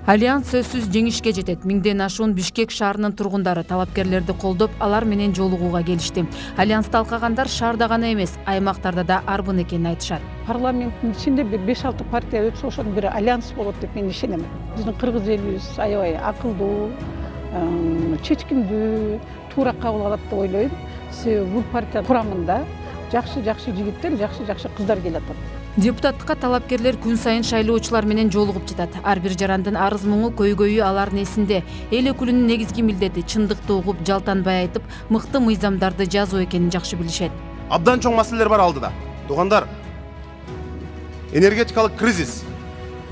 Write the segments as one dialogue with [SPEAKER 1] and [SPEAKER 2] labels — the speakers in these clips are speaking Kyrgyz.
[SPEAKER 1] Альянс сөзсүз жеңишке жетет. Миңден ашуун Бишкек шаарынын тургундары талапкерлерди колдоп, алар менен жолугууга келишти. Альянсты алкагандар шаарда гана эмес, аймактарда да арбын экенин айтышат.
[SPEAKER 2] Парламенттин ичинде бир 5-6 партия өтсө ошонун бири альянс болот деп мен ишенем. Биздин кыргыз элибиз аябай акылдуу, чечкиндүү, туура кабыл алат деп ойлойм. Себеби бул партия курамында жакшы жигиттер, жакшы кыздар келатат.
[SPEAKER 1] Депутаттыкка талапкерлер күн сайын шайлоочулар менен жолугуп жатат. Ар бир жарандын арыз муңу көйгөйү алардын эсинде. Эл өкүлүнүн негизги милдети чындыкты угуп, жалтанбай айтып, мыкты мыйзамдарды жазуу экенин жакшы билишет.
[SPEAKER 3] Абдан чоң маселелер бар алдыда. Туугандар, энергетикалык кризис,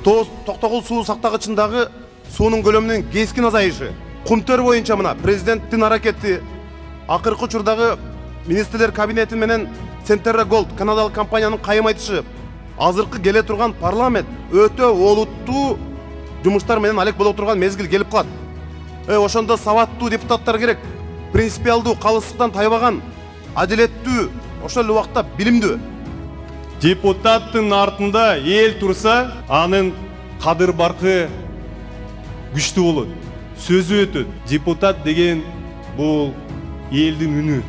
[SPEAKER 3] токтогул суу сактагычындагы суунун көлөмүнүн кескин азайышы, кумтөр боюнча мына президенттин аракети, акыркы учурдагы министрлер кабинети менен Centerra Gold канадалык компаниянын кайым айтышы, азыркы келе турган парламент өтө олуттуу жумуштар менен алек боло турган мезгил келип калат. Ошондо сабаттуу депутаттар керек, принципиалдуу, калыстыктан тайбаган, адилеттүү, ошол эле убакта билимдүү.
[SPEAKER 4] Депутаттын артында эл турса, анын кадыр баркы күчтүү болот. Сөзү өтөт. Депутат деген бул элдин үнү.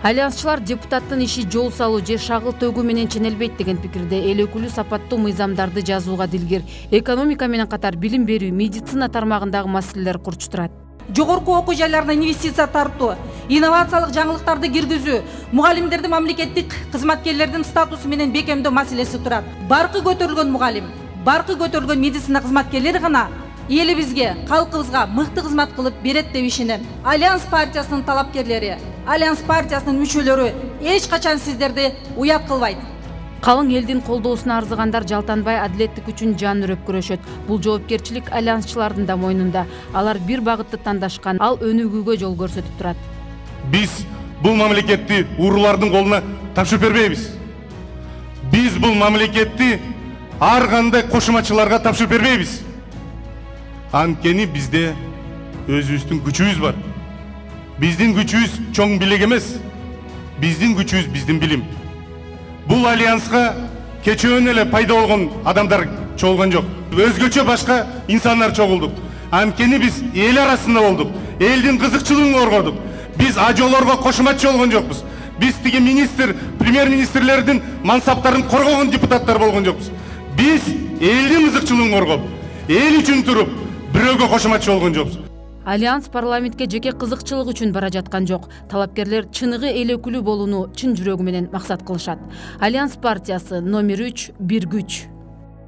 [SPEAKER 1] Альянсчылар депутаттын иши жол салуу же шагыл төгүү менен ченелбейт деген пикирде. Эл өкүлү сапаттуу мыйзамдарды жазууга дилгер. Экономика менен катар билим берүү, медицина тармагындагы маселелер курчтурат.
[SPEAKER 5] Жогорку окуу жайларына инвестиция тартуу, инновациялык жаңылыктарды киргизүү, мугалимдердин мамлекеттик кызматкерлердин статусу менен бекемдөө маселеси турат. Баркы көтөрүлгөн мугалим, баркы көтөрүлгөн медицина кызматкерлери гана элибизге, калкыбызга мыкты кызмат кылып берет деп ишенем. Альянс партиясынын талапкерлери, Альянс партиясынын мүчөлөрү эч качан сиздерди уят кылбайт.
[SPEAKER 1] Калың элдин колдоосуна арзыгандар жалтанбай адилеттик үчүн жан үрөп күрөшөт. Бул жоопкерчилик альянсчылардын да мойнунда. Алар бир багытты тандашкан, ал өнүгүүгө жол көрсөтүп турат.
[SPEAKER 4] Биз бул мамлекетти уруулардын колуна тапшырып бербейбиз. Биз бул мамлекетти ар кандай кошумачыларга тапшырып бербейбиз. Анткени бизде өзүбүздүн күчүбүз бар. Биздин күчүбүз чоң билек эмес. Биздин күчүбүз биздин билим. Бул альянска кечөөнө эле пайда болгон адамдар чогулган жок. Өзгөчө башка инсандар чогулдук. Анткени биз эл арасында болдук. Элдин кызыкчылыгын коргодук. Биз ажоолорго кошуматчы болгон жокпуз. Биз тиги министр, премьер-министрлердин мансаптарын коргогон депутаттар болгон жокпуз. Биз элдин кызыкчылыгын коргоп, эл үчүн туруп, бирөөгө кошуматчы болгон жокпуз.
[SPEAKER 1] Альянс парламентке жеке кызыкчылык үчүн бара жаткан жок. Талапкерлер чыныгы эл өкүлү болууну чын жүрөгү менен максат кылышат. Альянс партиясы номер 3 бир күч.